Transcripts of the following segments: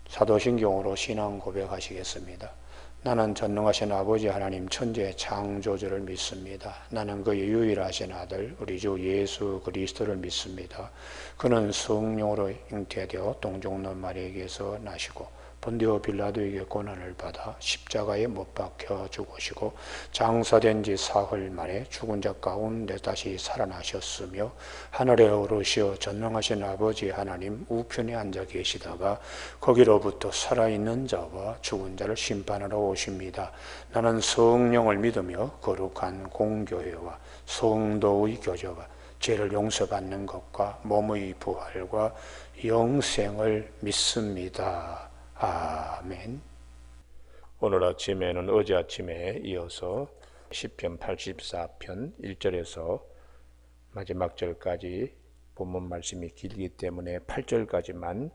사도신경으로 신앙 고백하시겠습니다. 나는 전능하신 아버지 하나님 천지의 창조주를 믿습니다. 나는 그의 유일하신 아들 우리 주 예수 그리스도를 믿습니다. 그는 성령으로 잉태되어 동정녀 마리아에게서 나시고 본디오 빌라도에게 고난을 받아 십자가에 못 박혀 죽으시고 장사된 지 사흘 만에 죽은 자 가운데 다시 살아나셨으며 하늘에 오르시어 전능하신 아버지 하나님 우편에 앉아 계시다가 거기로부터 살아있는 자와 죽은 자를 심판하러 오십니다. 나는 성령을 믿으며 거룩한 공교회와 성도의 교제와 죄를 용서받는 것과 몸의 부활과 영생을 믿습니다. 아멘. 오늘 아침에는 어제 아침에 이어서 시편 84편 1절에서 마지막 절까지 본문 말씀이 길기 때문에 8절까지만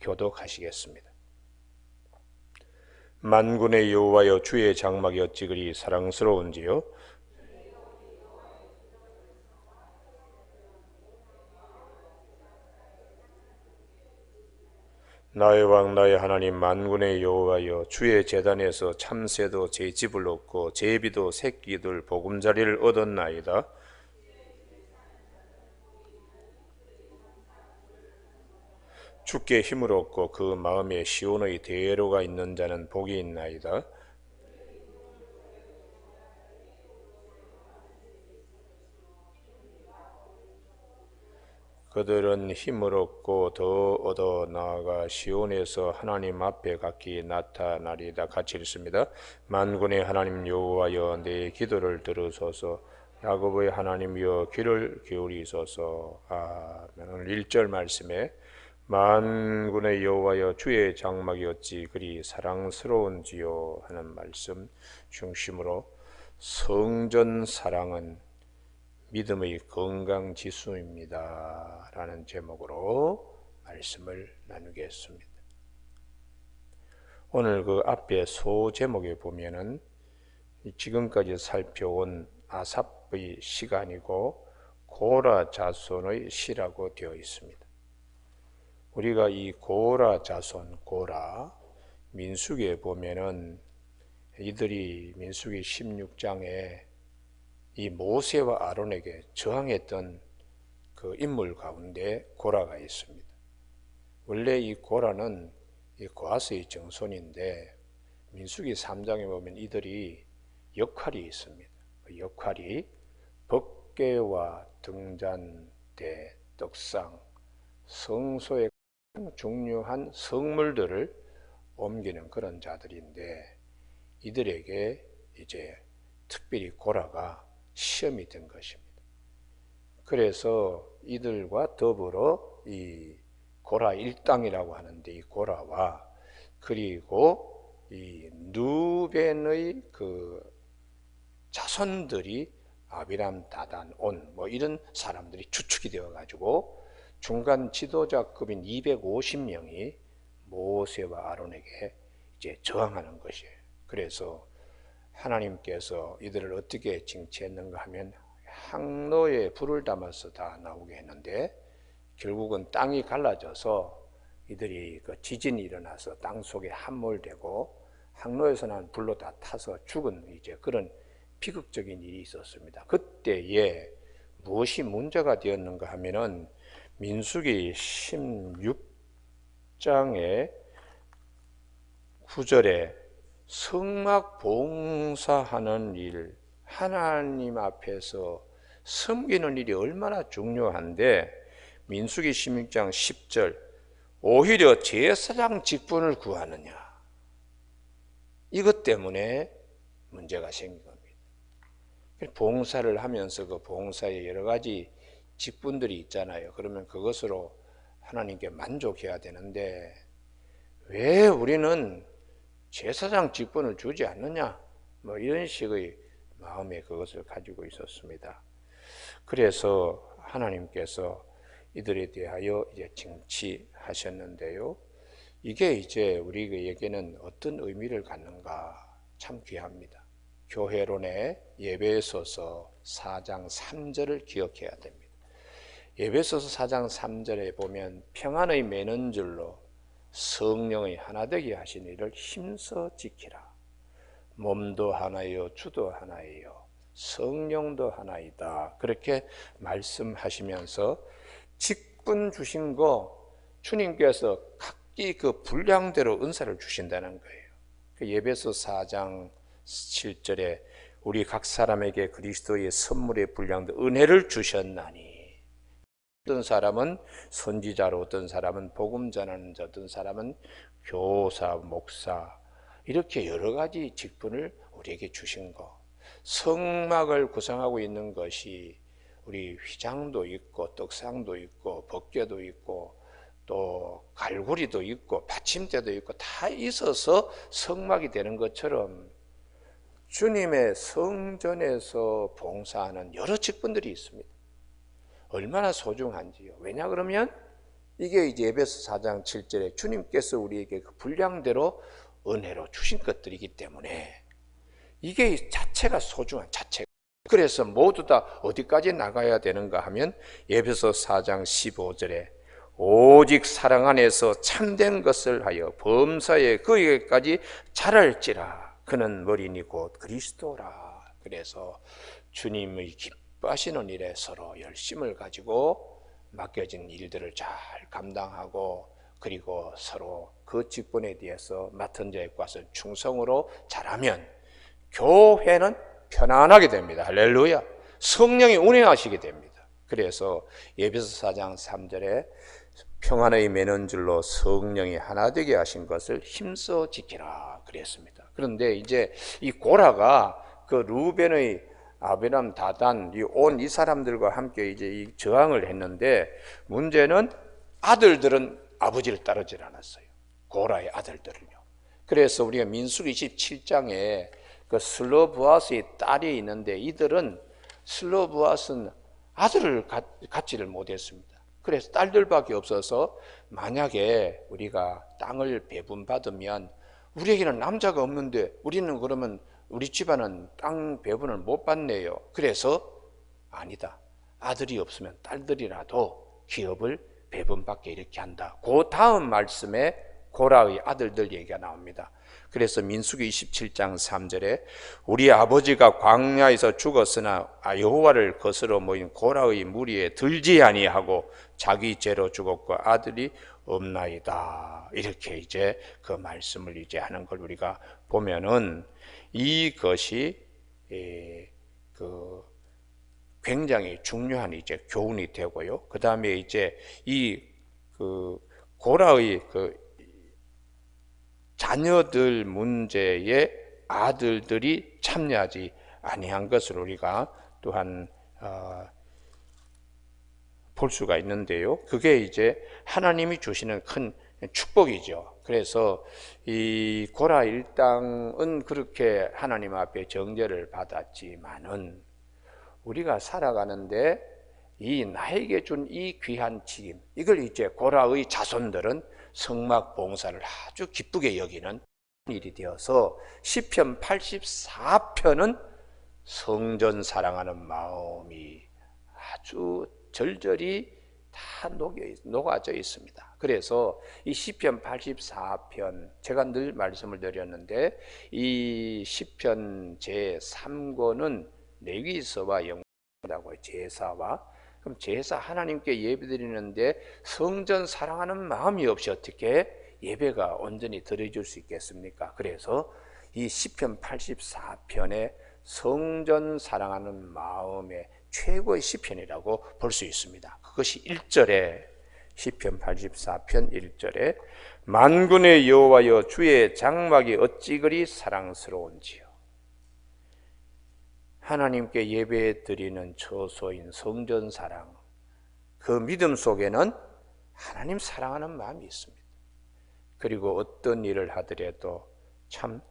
교독하시겠습니다. 만군의 여호와여 주의 장막이 어찌 그리 사랑스러운지요. 나의 왕 나의 하나님 만군의 여호와여 주의 제단에서 참새도 제 집을 얻고 제비도 새끼들 보금자리를 얻었나이다. 주께 힘을 얻고 그 마음에 시온의 대로가 있는 자는 복이 있나이다. 그들은 힘을 얻고 더 얻어 나아가 시온에서 하나님 앞에 각기 나타나리다. 같이 읽습니다. 만군의 하나님 여호와여 내 기도를 들으소서. 야곱의 하나님이여 귀를 기울이소서. 아멘. 오늘 1절 말씀에 만군의 여호와여 주의 장막이 어찌 그리 사랑스러운지요 하는 말씀 중심으로 성전 사랑은 믿음의 건강지수입니다 라는 제목으로 말씀을 나누겠습니다. 오늘 그 앞에 소제목에 보면은 지금까지 살펴온 아삽의 시간이고 고라 자손의 시라고 되어 있습니다. 우리가 이 고라 자손, 고라 민수기에 보면은 이들이 민수기 16장에 이 모세와 아론에게 저항했던 그 인물 가운데 고라가 있습니다. 원래 이 고라는 이 고아스의 정손인데 민수기 3장에 보면 이들이 역할이 있습니다. 그 역할이 법궤와 등잔대, 떡상, 성소의 중요한 성물들을 옮기는 그런 자들인데 이들에게 이제 특별히 고라가 시험이 된 것입니다. 그래서 이들과 더불어 이 고라 일당이라고 하는데 이 고라와 그리고 이 누벤의 그 자손들이 아비람, 다단, 온 뭐 이런 사람들이 추측이 되어 가지고 중간 지도자급인 250명이 모세와 아론에게 이제 저항하는 것이에요. 그래서 하나님께서 이들을 어떻게 징치했는가 하면 항로에 불을 담아서 다 나오게 했는데 결국은 땅이 갈라져서 이들이 그 지진이 일어나서 땅 속에 함몰되고 항로에서 난 불로 다 타서 죽은 이제 그런 비극적인 일이 있었습니다. 그때에 무엇이 문제가 되었는가 하면은 민수기 16장의 9절에 성막 봉사하는 일, 하나님 앞에서 섬기는 일이 얼마나 중요한데 민수기 16장 10절 오히려 제사장 직분을 구하느냐 이것 때문에 문제가 생긴 겁니다. 봉사를 하면서 그 봉사에 여러 가지 직분들이 있잖아요. 그러면 그것으로 하나님께 만족해야 되는데 왜 우리는 제사장 직분을 주지 않느냐 뭐 이런 식의 마음에 그것을 가지고 있었습니다. 그래서 하나님께서 이들에 대하여 이제 징치하셨는데요. 이게 이제 우리에게는 어떤 의미를 갖는가 참 귀합니다. 교회론의 에베소서 4장 3절을 기억해야 됩니다. 에베소서 4장 3절에 보면 평안의 매는 줄로 성령의 하나되게 하신 이를 힘써 지키라. 몸도 하나요, 주도 하나예요, 성령도 하나이다. 그렇게 말씀하시면서 직분 주신 거 주님께서 각기 그 분량대로 은사를 주신다는 거예요. 그 예배서 4장 7절에 우리 각 사람에게 그리스도의 선물의 분량도 은혜를 주셨나니, 어떤 사람은 선지자로, 어떤 사람은 복음 전하는 자, 어떤 사람은 교사, 목사, 이렇게 여러 가지 직분을 우리에게 주신 거. 성막을 구성하고 있는 것이 우리 휘장도 있고 떡상도 있고 법궤도 있고 또 갈고리도 있고 받침대도 있고 다 있어서 성막이 되는 것처럼 주님의 성전에서 봉사하는 여러 직분들이 있습니다. 얼마나 소중한지요. 왜냐 그러면 이게 이제 에베소 4장 7절에 주님께서 우리에게 그 분량대로 은혜로 주신 것들이기 때문에 이게 자체가 소중한 자체. 그래서 모두 다 어디까지 나가야 되는가 하면 에베소 4장 15절에 오직 사랑 안에서 참된 것을 하여 범사에 그에게까지 자랄지라. 그는 머리니 곧 그리스도라. 그래서 주님의 기뻐하시는 일에 서로 열심을 가지고 맡겨진 일들을 잘 감당하고, 그리고 서로 그 직분에 대해서 맡은 자의 것을 충성으로 잘하면 교회는 편안하게 됩니다. 할렐루야. 성령이 운행하시게 됩니다. 그래서 에베소 4장 3절에 평안의 매는 줄로 성령이 하나 되게 하신 것을 힘써 지키라 그랬습니다. 그런데 이제 이 고라가 그 루벤의 아비람, 다단, 온 이 사람들과 함께 이제 이 저항을 했는데, 문제는 아들들은 아버지를 따르질 않았어요. 고라의 아들들은요. 그래서 우리가 민수기 27장에 그 슬로브아스의 딸이 있는데, 이들은 슬로브아스는 아들을 갖지를 못했습니다. 그래서 딸들밖에 없어서 만약에 우리가 땅을 배분받으면 우리에게는 남자가 없는데 우리는 그러면 우리 집안은 땅 배분을 못 받네요. 그래서 아니다. 아들이 없으면 딸들이라도 기업을 배분받게 이렇게 한다. 그 다음 말씀에 고라의 아들들 얘기가 나옵니다. 그래서 민수기 27장 3절에 우리 아버지가 광야에서 죽었으나 여호와를 거스러 모인 고라의 무리에 들지 아니하고 자기 죄로 죽었고 아들이 없나이다. 이렇게 이제 그 말씀을 이제 하는 걸 우리가 보면은 이것이 그 굉장히 중요한 이제 교훈이 되고요. 그 다음에 이제 이 그 고라의 그 자녀들 문제에 아들들이 참여하지 아니한 것을 우리가 또한 볼 수가 있는데요. 그게 이제 하나님이 주시는 큰 축복이죠. 그래서 이 고라 일당은 그렇게 하나님 앞에 정죄를 받았지만은 우리가 살아가는데 이 나에게 준 이 귀한 책임, 이걸 이제 고라의 자손들은 성막 봉사를 아주 기쁘게 여기는 일이 되어서 시편 84편은 성전 사랑하는 마음이 아주 절절히 다 녹아져 있습니다. 그래서 이 시편 84편, 제가 늘 말씀을 드렸는데 이 시편 제3권은 레위서와 연관하고 제사와, 그럼 제사 하나님께 예배드리는데 성전 사랑하는 마음이 없이 어떻게 예배가 온전히 드려질 수 있겠습니까? 그래서 이 시편 84편에 성전 사랑하는 마음의 최고의 시편이라고 볼 수 있습니다. 그것이 1절에 시편 84편 1절에 만군의 여호와여 주의 장막이 어찌 그리 사랑스러운지요. 하나님께 예배 드리는 처소인 성전 사랑, 그 믿음 속에는 하나님 사랑하는 마음이 있습니다. 그리고 어떤 일을 하더라도 참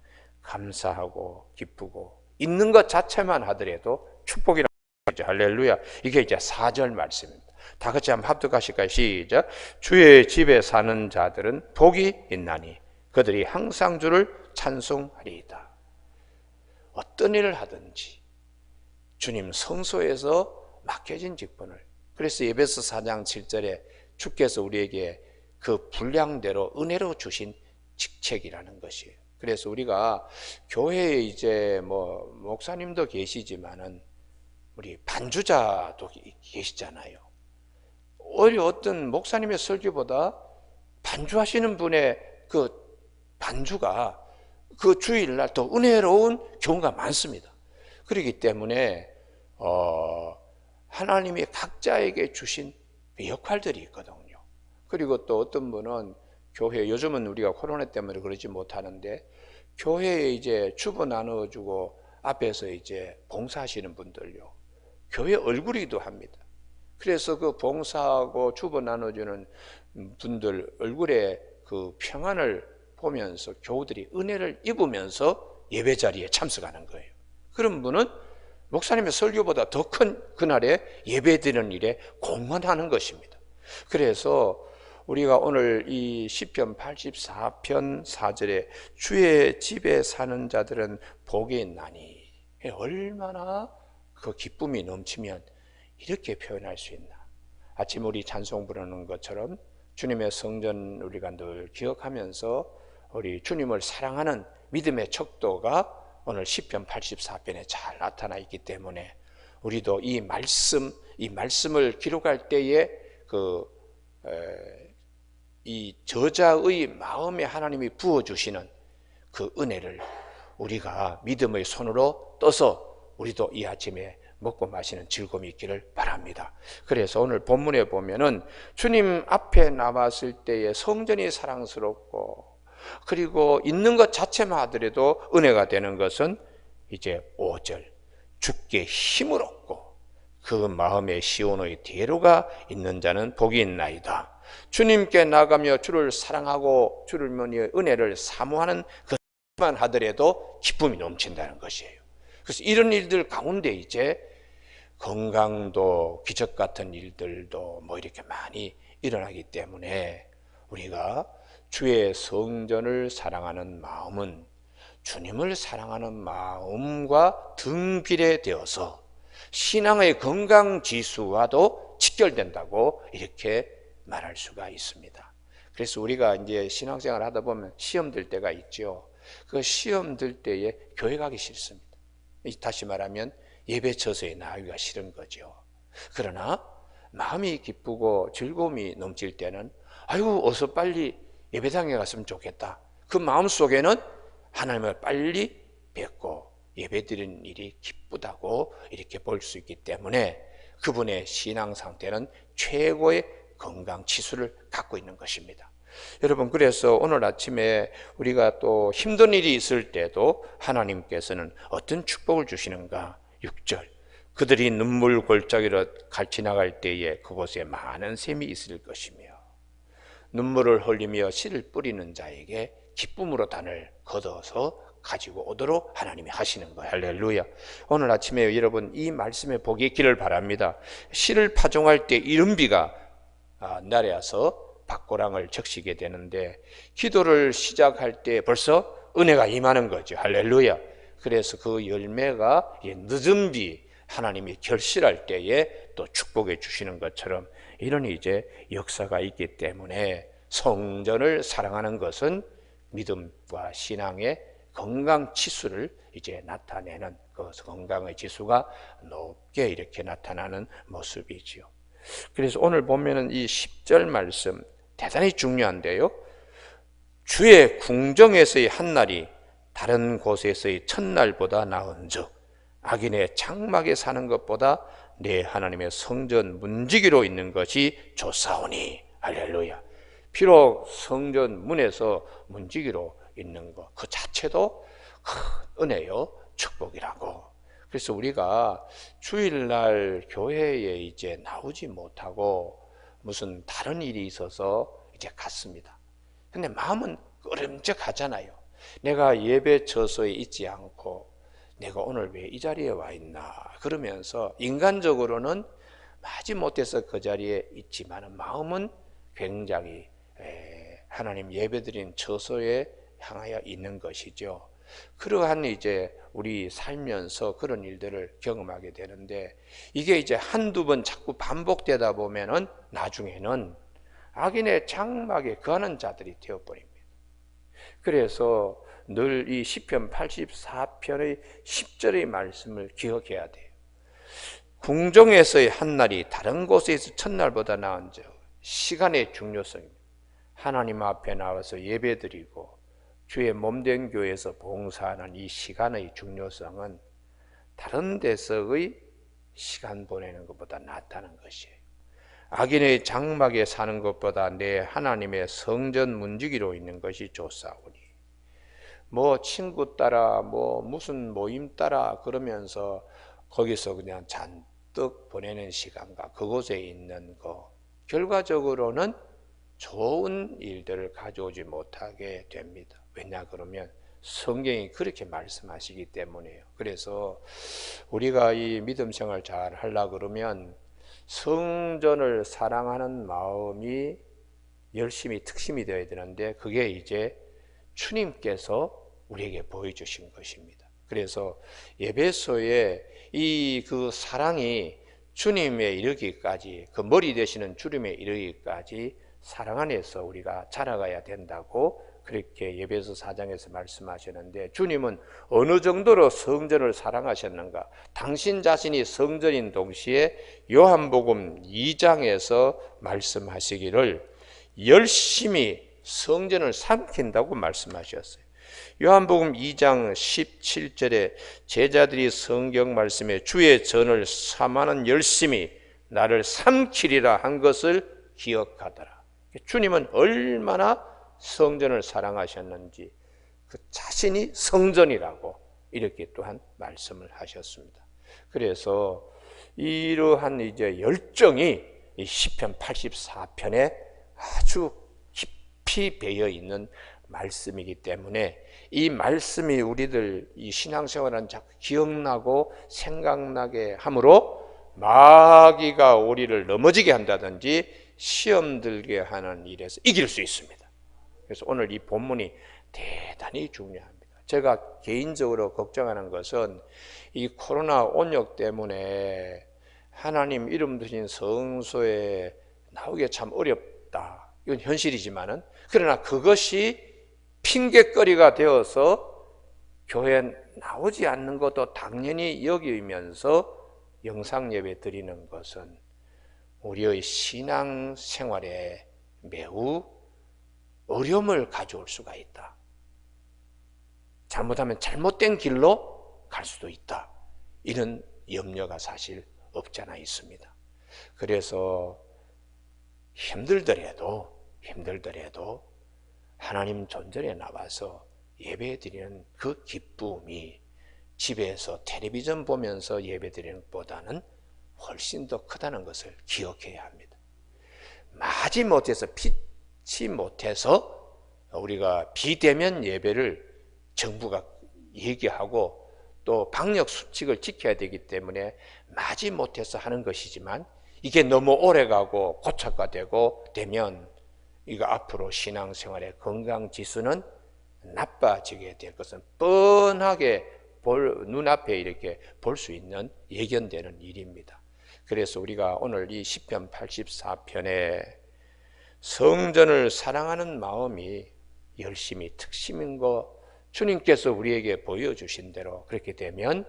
감사하고 기쁘고 있는 것 자체만 하더라도 축복이라는 거죠. 할렐루야. 이게 이제 4절 말씀입니다. 다 같이 한번 합독하실까요? 시작. 주의 집에 사는 자들은 복이 있나니 그들이 항상 주를 찬송하리이다. 어떤 일을 하든지 주님 성소에서 맡겨진 직분을, 그래서 에베소 4장 7절에 주께서 우리에게 그 분량대로 은혜로 주신 직책이라는 것이에요. 그래서 우리가 교회에 이제 뭐 목사님도 계시지만은 우리 반주자도 계시잖아요. 오히려 어떤 목사님의 설교보다 반주하시는 분의 그 반주가 그 주일날 더 은혜로운 경우가 많습니다. 그렇기 때문에 하나님이 각자에게 주신 역할들이 있거든요. 그리고 또 어떤 분은 교회, 요즘은 우리가 코로나 때문에 그러지 못하는데 교회에 이제 주보 나눠주고 앞에서 이제 봉사하시는 분들요, 교회 얼굴이기도 합니다. 그래서 그 봉사하고 주보 나눠주는 분들 얼굴에 그 평안을 보면서 교우들이 은혜를 입으면서 예배 자리에 참석하는 거예요. 그런 분은 목사님의 설교보다 더 큰 그날에 예배 드리는 일에 공헌하는 것입니다. 그래서 우리가 오늘 이 시편 84편 4절에 주의 집에 사는 자들은 복이 있나니, 얼마나 그 기쁨이 넘치면 이렇게 표현할 수 있나. 아침 우리 찬송 부르는 것처럼 주님의 성전 우리가 늘 기억하면서 우리 주님을 사랑하는 믿음의 척도가 오늘 시편 84편에 잘 나타나 있기 때문에 우리도 이 말씀을 기록할 때에 이 저자의 마음에 하나님이 부어주시는 그 은혜를 우리가 믿음의 손으로 떠서 우리도 이 아침에 먹고 마시는 즐거움이 있기를 바랍니다. 그래서 오늘 본문에 보면은 주님 앞에 나왔을 때의 성전이 사랑스럽고, 그리고 있는 것 자체만 하더라도 은혜가 되는 것은 이제 5절, 주께 힘을 얻고 그 마음에 시온의 대로가 있는 자는 복이 있나이다. 주님께 나가며 주를 사랑하고 주를 은혜를 사모하는 그만 하더라도 기쁨이 넘친다는 것이에요. 그래서 이런 일들 가운데 이제 건강도 기적 같은 일들도 뭐 이렇게 많이 일어나기 때문에 우리가 주의 성전을 사랑하는 마음은 주님을 사랑하는 마음과 등비례되어서 신앙의 건강 지수와도 직결된다고 이렇게 말할 수가 있습니다. 그래서 우리가 이제 신앙생활 하다 보면 시험 들 때가 있죠. 그 시험 들 때에 교회 가기 싫습니다. 다시 말하면 예배 처소에 나가기가 싫은 거죠. 그러나 마음이 기쁘고 즐거움이 넘칠 때는 아이고 어서 빨리 예배당에 갔으면 좋겠다. 그 마음 속에는 하나님을 빨리 뵙고 예배드리는 일이 기쁘다고 이렇게 볼 수 있기 때문에 그분의 신앙 상태는 최고의 건강 지수를 갖고 있는 것입니다. 여러분, 그래서 오늘 아침에 우리가 또 힘든 일이 있을 때도 하나님께서는 어떤 축복을 주시는가. 6절, 그들이 눈물 골짜기로 지나갈 때에 그곳에 많은 샘이 있을 것이며 눈물을 흘리며 씨를 뿌리는 자에게 기쁨으로 단을 걷어서 가지고 오도록 하나님이 하시는 거예요. 할렐루야. 오늘 아침에 여러분 이 말씀에 복이 있기를 바랍니다. 씨를 파종할 때 이른비가 내려서 밭고랑을 적시게 되는데 기도를 시작할 때 벌써 은혜가 임하는 거죠. 할렐루야. 그래서 그 열매가 늦은 비 하나님이 결실할 때에 또 축복해 주시는 것처럼 이런 이제 역사가 있기 때문에 성전을 사랑하는 것은 믿음과 신앙의 건강 지수를 이제 나타내는 그 건강의 지수가 높게 이렇게 나타나는 모습이지요. 그래서 오늘 보면은 이 10절 말씀 대단히 중요한데요. 주의 궁정에서의 한날이 다른 곳에서의 첫날보다 나은즉 악인의 장막에 사는 것보다 내 하나님의 성전 문지기로 있는 것이 좋사오니. 할렐루야. 비록 성전 문에서 문지기로 있는 것 그 자체도 큰 은혜요 축복이라고. 그래서 우리가 주일날 교회에 이제 나오지 못하고 무슨 다른 일이 있어서 이제 갔습니다. 근데 마음은 꺼림직하잖아요. 내가 예배 처소에 있지 않고 내가 오늘 왜 이 자리에 와 있나 그러면서 인간적으로는 하지 못해서 그 자리에 있지만 마음은 굉장히 하나님 예배드린 처소에 향하여 있는 것이죠. 그러한 이제 우리 살면서 그런 일들을 경험하게 되는데 이게 이제 한두 번 자꾸 반복되다 보면은 나중에는 악인의 장막에 거하는 자들이 되어버립니다. 그래서 늘 이 시편 84편의 10절의 말씀을 기억해야 돼요. 궁정에서의 한날이 다른 곳에서 첫날보다 나은 즉 시간의 중요성입니다. 하나님 앞에 나와서 예배드리고 주의 몸된 교회에서 봉사하는 이 시간의 중요성은 다른 데서의 시간 보내는 것보다 낫다는 것이에요. 악인의 장막에 사는 것보다 내 하나님의 성전 문지기로 있는 것이 좋사오니, 뭐 친구 따라 뭐 무슨 모임 따라 그러면서 거기서 그냥 잔뜩 보내는 시간과 그곳에 있는 거 결과적으로는 좋은 일들을 가져오지 못하게 됩니다. 왜냐 그러면 성경이 그렇게 말씀하시기 때문이에요. 그래서 우리가 이 믿음 생활 잘 하려고 그러면 성전을 사랑하는 마음이 열심히 특심이 되어야 되는데, 그게 이제 주님께서 우리에게 보여주신 것입니다. 그래서 예배소에 이 그 사랑이 주님에 이르기까지, 그 머리 되시는 주님에 이르기까지 사랑 안에서 우리가 자라가야 된다고 그렇게 예배서 4장에서 말씀하셨는데, 주님은 어느 정도로 성전을 사랑하셨는가? 당신 자신이 성전인 동시에 요한복음 2장에서 말씀하시기를 열심히 성전을 삼킨다고 말씀하셨어요. 요한복음 2장 17절에 제자들이 성경 말씀에 주의 전을 삼하는 열심히 나를 삼키리라 한 것을 기억하더라. 주님은 얼마나 성전을 사랑하셨는지 그 자신이 성전이라고 이렇게 또한 말씀을 하셨습니다. 그래서 이러한 이제 열정이 이 시편 84편에 아주 깊이 배어 있는 말씀이기 때문에 이 말씀이 우리들 이 신앙생활은 자꾸 기억나고 생각나게 하므로 마귀가 우리를 넘어지게 한다든지 시험 들게 하는 일에서 이길 수 있습니다. 그래서 오늘 이 본문이 대단히 중요합니다. 제가 개인적으로 걱정하는 것은 이 코로나 온역 때문에 하나님 이름 드신 성소에 나오기가 참 어렵다. 이건 현실이지만은, 그러나 그것이 핑계거리가 되어서 교회에 나오지 않는 것도 당연히 여기면서 영상 예배 드리는 것은 우리의 신앙 생활에 매우 어려움을 가져올 수가 있다. 잘못하면 잘못된 길로 갈 수도 있다. 이런 염려가 사실 없지 않아 있습니다. 그래서 힘들더라도 하나님 존전에 나와서 예배드리는 그 기쁨이 집에서 텔레비전 보면서 예배드리는 것보다는 훨씬 더 크다는 것을 기억해야 합니다. 마지못해서 피치 못해서 우리가 비대면 예배를 정부가 얘기하고 또 방역 수칙을 지켜야 되기 때문에 마지못해서 하는 것이지만, 이게 너무 오래가고 고착화되고 되면 이거 앞으로 신앙생활의 건강지수는 나빠지게 될 것은 뻔하게 눈앞에 이렇게 볼 수 있는 예견되는 일입니다. 그래서 우리가 오늘 이 시편 84편에 성전을 사랑하는 마음이 열심히 특심인 거 주님께서 우리에게 보여주신 대로 그렇게 되면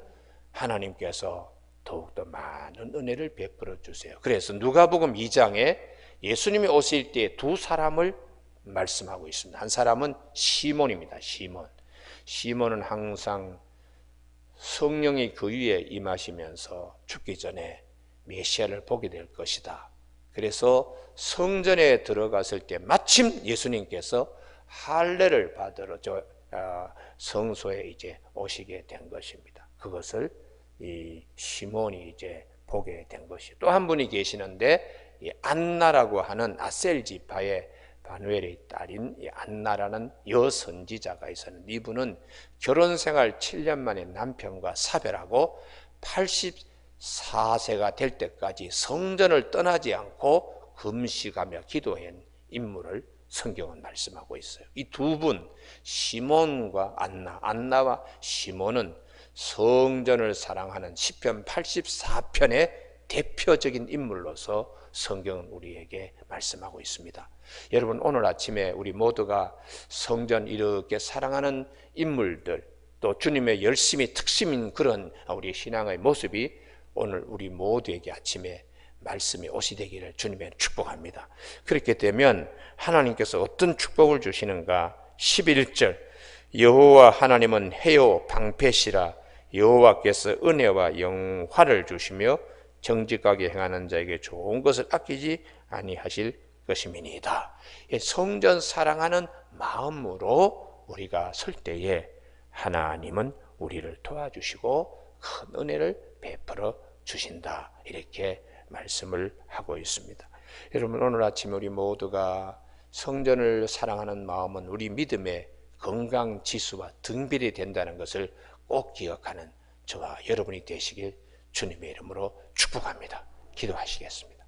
하나님께서 더욱더 많은 은혜를 베풀어 주세요. 그래서 누가복음 2장에 예수님이 오실 때 두 사람을 말씀하고 있습니다. 한 사람은 시몬입니다. 시몬은 항상 성령이 그 위에 임하시면서 죽기 전에 메시아를 보게 될 것이다. 그래서 성전에 들어갔을 때 마침 예수님께서 할례를 받으러 성소에 이제 오시게 된 것입니다. 그것을 이 시몬이 이제 보게 된 것이. 또 한 분이 계시는데 이 안나라고 하는 아셀 지파의 바누엘의 딸인 이 안나라는 여선지자가 있었는데, 이분은 결혼 생활 7년 만에 남편과 사별하고 84세가 될 때까지 성전을 떠나지 않고 금식하며 기도한 인물을 성경은 말씀하고 있어요. 이 두 분, 시몬과 안나와 시몬은 성전을 사랑하는 시편 84편의 대표적인 인물로서 성경은 우리에게 말씀하고 있습니다. 여러분, 오늘 아침에 우리 모두가 성전 이렇게 사랑하는 인물들, 또 주님의 열심히 특심인 그런 우리 신앙의 모습이 오늘 우리 모두에게 아침에 말씀이 옷이 되기를 주님의 축복합니다. 그렇게 되면 하나님께서 어떤 축복을 주시는가? 11절, 여호와 하나님은 해요 방패시라. 여호와께서 은혜와 영화를 주시며 정직하게 행하는 자에게 좋은 것을 아끼지 아니하실 것임이니이다. 성전 사랑하는 마음으로 우리가 설 때에 하나님은 우리를 도와주시고 큰 은혜를 베풀어 주신다, 이렇게 말씀을 하고 있습니다. 여러분, 오늘 아침 우리 모두가 성전을 사랑하는 마음은 우리 믿음의 건강 지수와 등별이 된다는 것을 꼭 기억하는 저와 여러분이 되시길 주님의 이름으로 축복합니다. 기도하시겠습니다.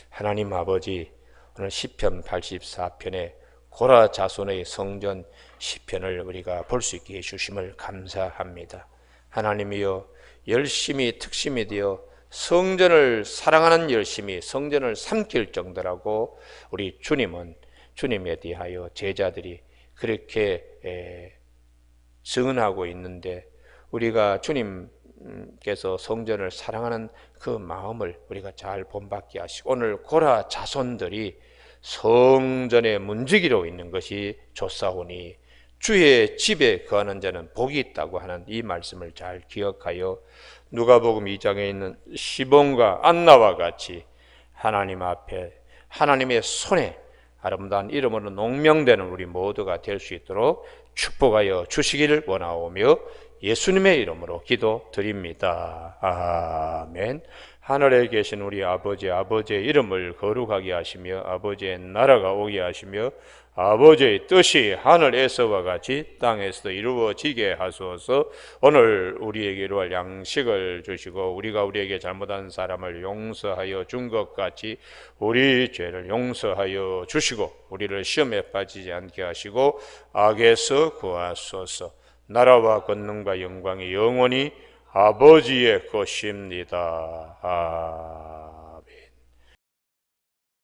하나님 아버지, 오늘 시편 84편의 고라 자손의 성전 시편을 우리가 볼 수 있게 해주심을 감사합니다. 하나님이여, 열심히 특심이 되어 성전을 사랑하는 열심히 성전을 삼킬 정도라고 우리 주님은, 주님에 대하여 제자들이 그렇게 증언하고 있는데, 우리가 주님께서 성전을 사랑하는 그 마음을 우리가 잘 본받게 하시고, 오늘 고라 자손들이 성전의 문지기로 있는 것이 좋사오니 주의 집에 거하는 자는 복이 있다고 하는 이 말씀을 잘 기억하여 누가복음 2장에 있는 시몬과 안나와 같이 하나님 앞에 하나님의 손에 아름다운 이름으로 농명되는 우리 모두가 될 수 있도록 축복하여 주시기를 원하오며 예수님의 이름으로 기도드립니다. 아멘. 하늘에 계신 우리 아버지, 아버지의 이름을 거룩하게 하시며 아버지의 나라가 오게 하시며 아버지의 뜻이 하늘에서와 같이 땅에서도 이루어지게 하소서. 오늘 우리에게 이루어질 양식을 주시고 우리가 우리에게 잘못한 사람을 용서하여 준 것 같이 우리 죄를 용서하여 주시고 우리를 시험에 빠지지 않게 하시고 악에서 구하소서. 나라와 권능과 영광이 영원히 아버지의 것입니다.